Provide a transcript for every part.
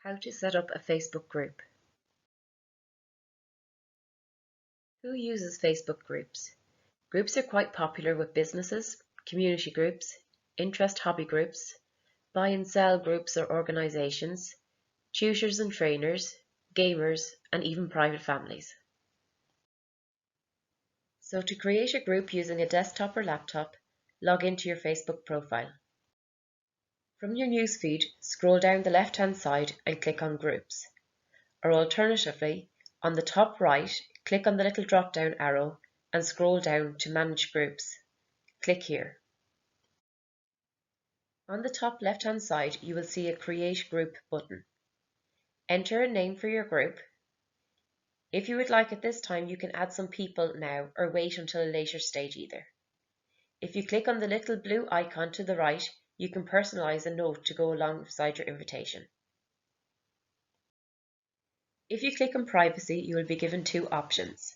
How to set up a Facebook group. Who uses Facebook groups? Groups are quite popular with businesses, community groups, interest hobby groups, buy and sell groups or organizations, tutors and trainers, gamers, and even private families. So to create a group using a desktop or laptop, log into your Facebook profile. From your newsfeed, scroll down the left-hand side and click on Groups. Or alternatively, on the top right, click on the little drop-down arrow and scroll down to Manage Groups. Click here. On the top left-hand side, you will see a Create Group button. Enter a name for your group. If you would like at this time, you can add some people now or wait until a later stage either. If you click on the little blue icon to the right, you can personalize a note to go alongside your invitation. If you click on Privacy, you will be given two options.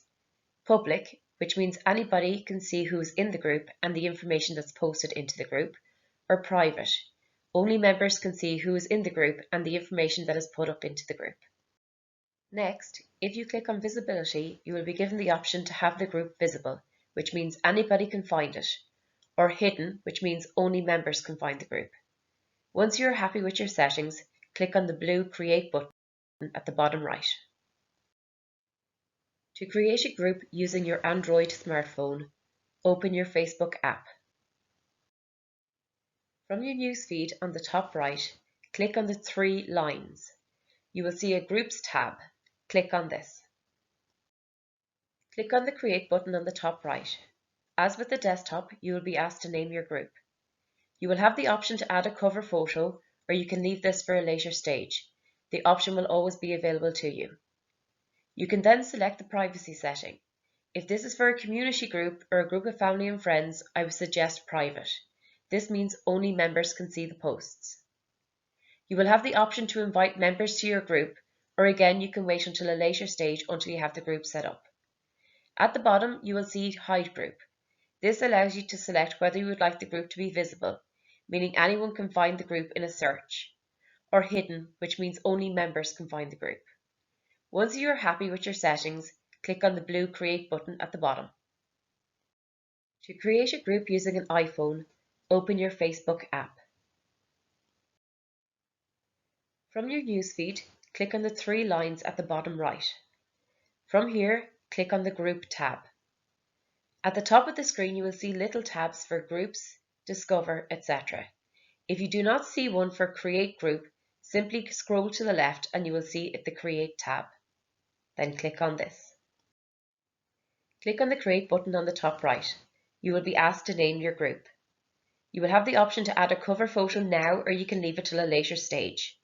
Public, which means anybody can see who's in the group and the information that's posted into the group, or Private. Only members can see who is in the group and the information that is put up into the group. Next, if you click on Visibility, you will be given the option to have the group visible, which means anybody can find it, or Hidden, which means only members can find the group. Once you are happy with your settings, click on the blue Create button at the bottom right. To create a group using your Android smartphone, open your Facebook app. From your newsfeed on the top right, click on the three lines. You will see a Groups tab. Click on this. Click on the Create button on the top right. As with the desktop, you will be asked to name your group. You will have the option to add a cover photo, or you can leave this for a later stage. The option will always be available to you. You can then select the privacy setting. If this is for a community group or a group of family and friends, I would suggest private. This means only members can see the posts. You will have the option to invite members to your group, or again, you can wait until a later stage until you have the group set up. At the bottom, you will see Hide Group. This allows you to select whether you would like the group to be visible, meaning anyone can find the group in a search, or Hidden, which means only members can find the group. Once you are happy with your settings, click on the blue Create button at the bottom. To create a group using an iPhone, open your Facebook app. From your newsfeed, click on the three lines at the bottom right. From here, click on the Group tab. At the top of the screen, you will see little tabs for Groups, Discover, etc. If you do not see one for Create Group, simply scroll to the left and you will see the Create tab. Then click on this. Click on the Create button on the top right. You will be asked to name your group. You will have the option to add a cover photo now, or you can leave it till a later stage.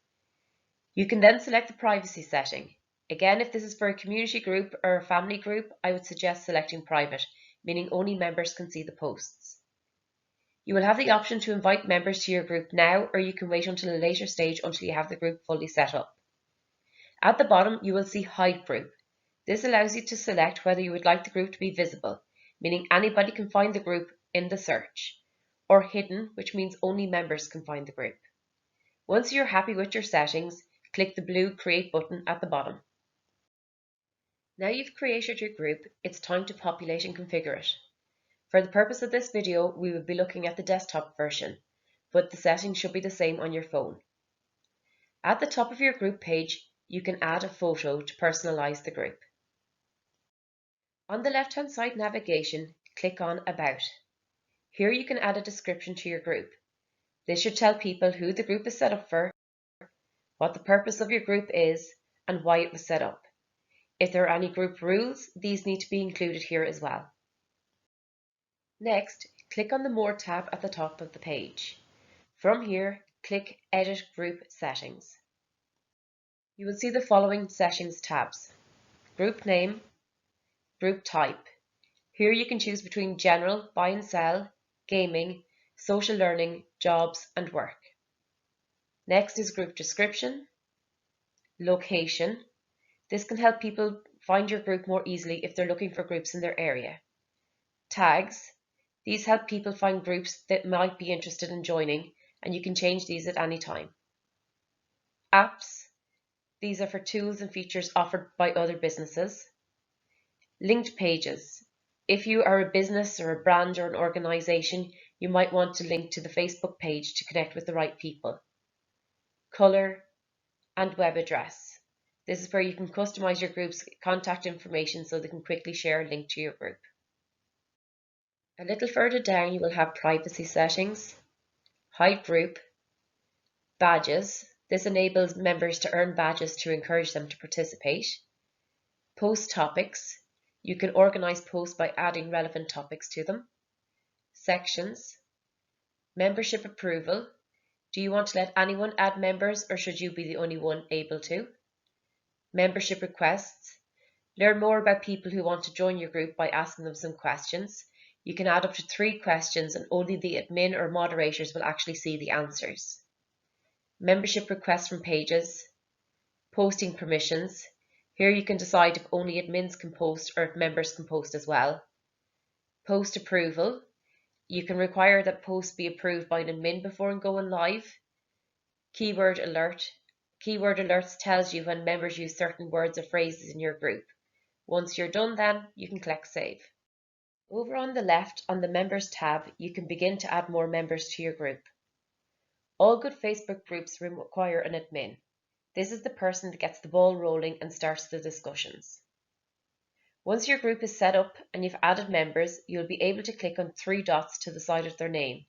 You can then select the privacy setting. Again, if this is for a community group or a family group, I would suggest selecting private, meaning only members can see the posts. You will have the option to invite members to your group now, or you can wait until a later stage until you have the group fully set up. At the bottom, you will see Hide Group. This allows you to select whether you would like the group to be visible, meaning anybody can find the group in the search, or Hidden, which means only members can find the group. Once you're happy with your settings, click the blue Create button at the bottom. Now you've created your group, it's time to populate and configure it. For the purpose of this video, we will be looking at the desktop version, but the settings should be the same on your phone. At the top of your group page, you can add a photo to personalize the group. On the left-hand side navigation, click on About. Here you can add a description to your group. This should tell people who the group is set up for, what the purpose of your group is, and why it was set up. If there are any group rules, these need to be included here as well. Next, click on the More tab at the top of the page. From here, click Edit Group Settings. You will see the following settings tabs: Group Name, Group Type. Here you can choose between General, Buy and Sell, Gaming, Social Learning, Jobs and Work. Next is Group Description, Location. This can help people find your group more easily if they're looking for groups in their area. Tags. These help people find groups that might be interested in joining, and you can change these at any time. Apps. These are for tools and features offered by other businesses. Linked pages. If you are a business or a brand or an organization, you might want to link to the Facebook page to connect with the right people. Color and web address. This is where you can customize your group's contact information so they can quickly share a link to your group. A little further down, you will have privacy settings, hide group, badges. This enables members to earn badges to encourage them to participate. Post topics. You can organize posts by adding relevant topics to them. Sections. Membership approval. Do you want to let anyone add members, or should you be the only one able to? Membership requests. Learn more about people who want to join your group by asking them some questions. You can add up to 3 questions and only the admin or moderators will actually see the answers. Membership requests from pages. Posting permissions. Here you can decide if only admins can post or if members can post as well. Post approval. You can require that posts be approved by an admin before going live. Keyword alert. Keyword alerts tells you when members use certain words or phrases in your group. Once you're done then, you can click Save. Over on the left on the Members tab, you can begin to add more members to your group. All good Facebook groups require an admin. This is the person that gets the ball rolling and starts the discussions. Once your group is set up and you've added members, you'll be able to click on 3 dots to the side of their name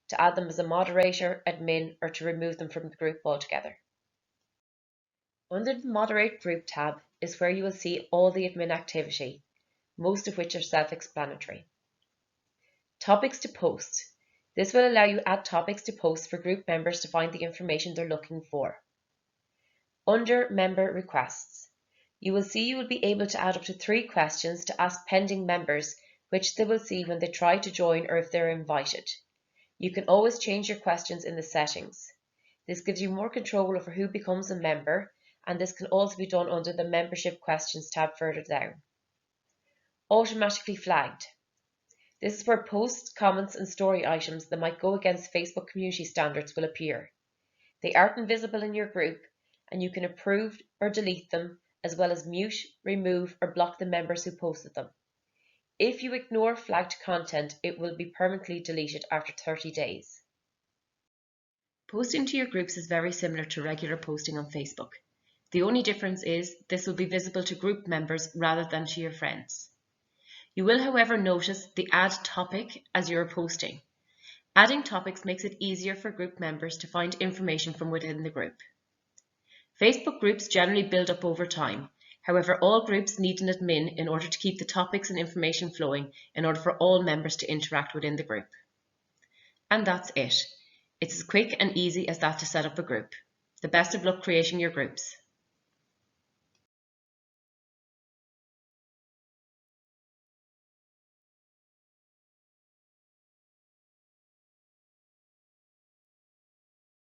to add them as a moderator, admin, or to remove them from the group altogether. Under the Moderate Group tab is where you will see all the admin activity, most of which are self-explanatory. Topics to post. This will allow you to add topics to post for group members to find the information they're looking for. Under Member Requests, you will see you will be able to add up to 3 questions to ask pending members, which they will see when they try to join or if they're invited. You can always change your questions in the settings. This gives you more control over who becomes a member, and this can also be done under the Membership Questions tab further down. Automatically flagged. This is where posts, comments and story items that might go against Facebook community standards will appear. They aren't invisible in your group, and you can approve or delete them, as well as mute, remove or block the members who posted them. If you ignore flagged content, it will be permanently deleted after 30 days. Posting to your groups is very similar to regular posting on Facebook. The only difference is this will be visible to group members rather than to your friends. You will, however, notice the Add Topic as you are posting. Adding topics makes it easier for group members to find information from within the group. Facebook groups generally build up over time. However, all groups need an admin in order to keep the topics and information flowing in order for all members to interact within the group. And that's it. It's as quick and easy as that to set up a group. The best of luck creating your groups.